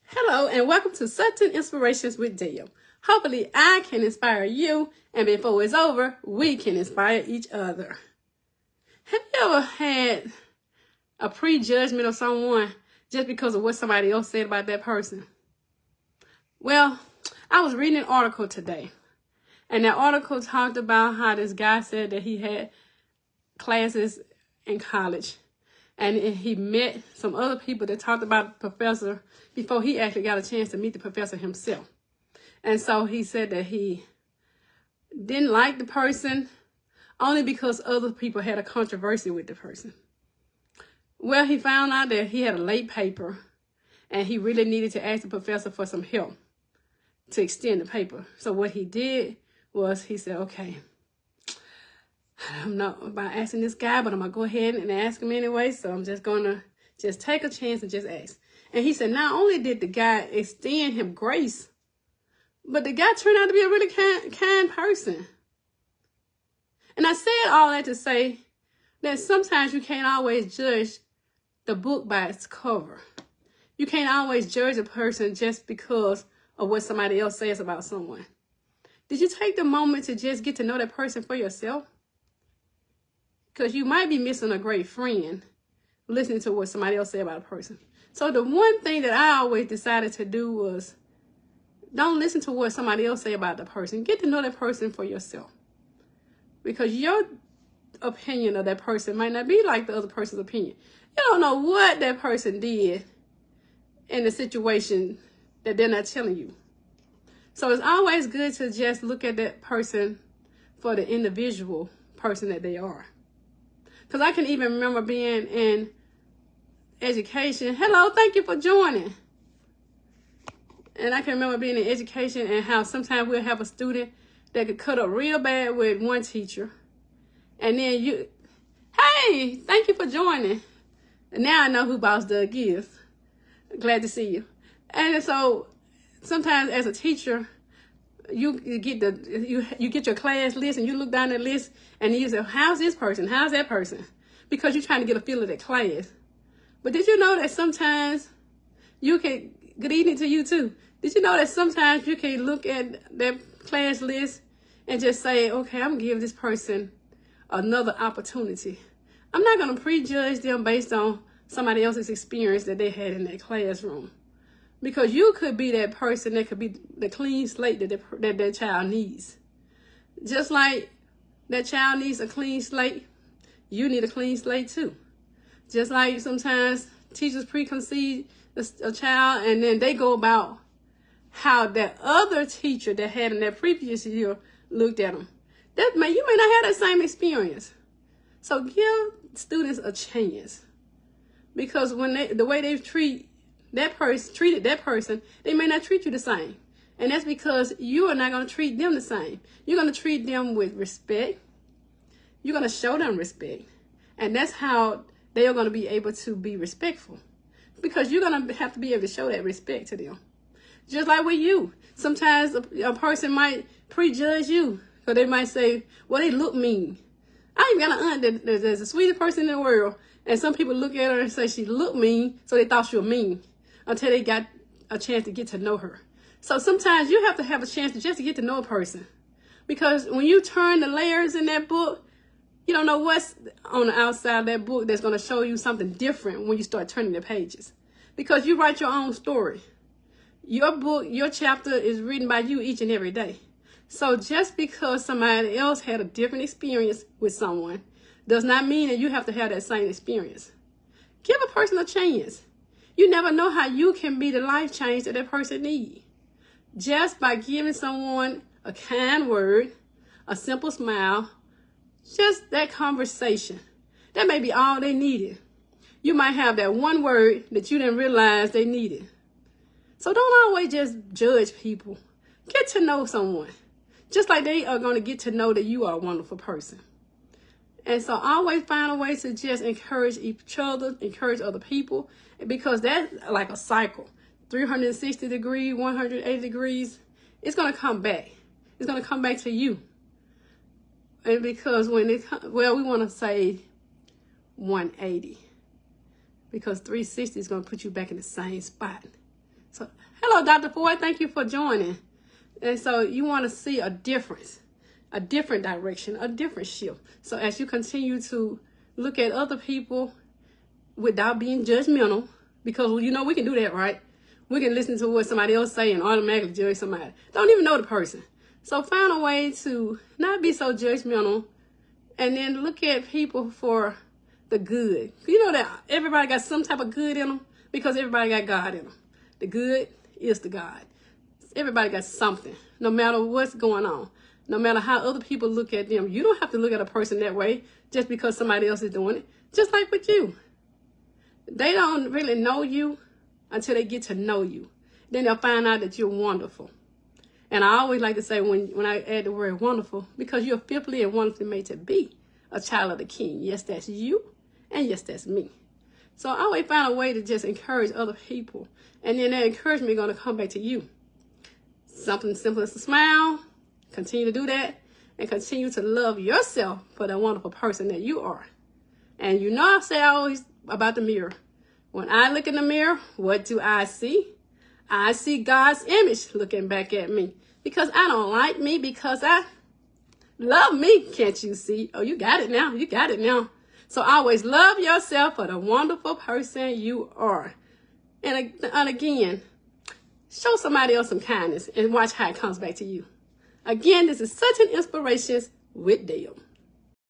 Hello and welcome to Sud10 Inspirations with Deb. Hopefully I can inspire you, and before it's over, we can inspire each other. Have you ever had a prejudgment of someone just because of what somebody else said about that person? Well, I was reading an article today, and that article talked about how this guy said that he had classes in college, and he met some other people that talked about the professor before he actually got a chance to meet the professor himself. And so he said that he didn't like the person only because other people had a controversy with the person. Well, he found out that he had a late paper and he really needed to ask the professor for some help to extend the paper. So what he did was he said, okay, I'm not about asking this guy, but I'm going to go ahead and ask him anyway. So I'm just going to take a chance and just ask. And he said, not only did the guy extend him grace, but the guy turned out to be a really kind person. And I said all that to say that sometimes you can't always judge the book by its cover. You can't always judge a person just because of what somebody else says about someone. Did you take the moment to just get to know that person for yourself? Because you might be missing a great friend listening to what somebody else said about a person. So the one thing that I always decided to do was don't listen to what somebody else say about the person. Get to know that person for yourself. Because your opinion of that person might not be like the other person's opinion. You don't know what that person did in the situation that they're not telling you. So it's always good to just look at that person for the individual person that they are. Because I can even remember being in education. Hello, thank you for joining. And I can remember being in education and how sometimes we'll have a student that could cut up real bad with one teacher. And then hey, thank you for joining. And now I know who Boss Doug is. Glad to see you. And so sometimes as a teacher, you get your class list and you look down that list and you say, how's this person? How's that person? Because you're trying to get a feel of that class. But did you know that sometimes you can, good evening to you too. Did you know that sometimes you can look at that class list and just say, okay, I'm gonna give this person another opportunity. I'm not gonna prejudge them based on somebody else's experience that they had in that classroom. Because you could be that person that could be the clean slate that child needs. Just like that child needs a clean slate, you need a clean slate too. Just like sometimes teachers preconceive a child and then they go about how that other teacher that had in that previous year looked at them. You may not have that same experience. So give students a chance. Because when the way they treated that person, they may not treat you the same. And that's because you are not going to treat them the same. You're going to treat them with respect. You're going to show them respect. And that's how they are going to be able to be respectful. Because you're going to have to be able to show that respect to them. Just like with you. Sometimes a person might prejudge you. Because they might say, well, they look mean. I even got an aunt that's the sweetest person in the world. And some people look at her and say she looked mean, so they thought she was mean. Until they got a chance to get to know her. So sometimes you have to have a chance to get to know a person. Because when you turn the layers in that book, you don't know what's on the outside of that book that's going to show you something different when you start turning the pages. Because you write your own story. Your book, your chapter is written by you each and every day. So just because somebody else had a different experience with someone does not mean that you have to have that same experience. Give a person a chance. You never know how you can be the life change that that person needs. Just by giving someone a kind word, a simple smile, just that conversation. That may be all they needed. You might have that one word that you didn't realize they needed. So don't always just judge people. Get to know someone. Just like they are going to get to know that you are a wonderful person. And so always find a way to just encourage each other, encourage other people, because that's like a cycle. 360 degrees, 180 degrees, it's going to come back. It's going to come back to you. And because when we want to say 180, because 360 is going to put you back in the same spot. So, hello, Dr. Ford. Thank you for joining. And so you want to see a difference, a different direction, a different shift. So as you continue to look at other people without being judgmental, because you know we can do that, right? We can listen to what somebody else say and automatically judge somebody. Don't even know the person. So find a way to not be so judgmental, and then look at people for the good. You know that everybody got some type of good in them because everybody got God in them. The good is the God. Everybody got something, no matter what's going on, no matter how other people look at them. You don't have to look at a person that way just because somebody else is doing it. Just like with you. They don't really know you until they get to know you. Then they'll find out that you're wonderful. And I always like to say when I add the word wonderful, because you're fearfully and wonderfully made to be a child of the King. Yes, that's you. And yes, that's me. So I always find a way to just encourage other people. And then that encouragement is going to come back to you. Something simple as a smile. Continue to do that. And continue to love yourself for the wonderful person that you are. And you know I say always about the mirror. When I look in the mirror, what do I see? I see God's image looking back at me. Because I don't like me, because I love me. Can't you see? Oh, you got it now. You got it now. So always love yourself for the wonderful person you are. And again, show somebody else some kindness and watch how it comes back to you. Again, this is Sud10 Inspirations with Deb.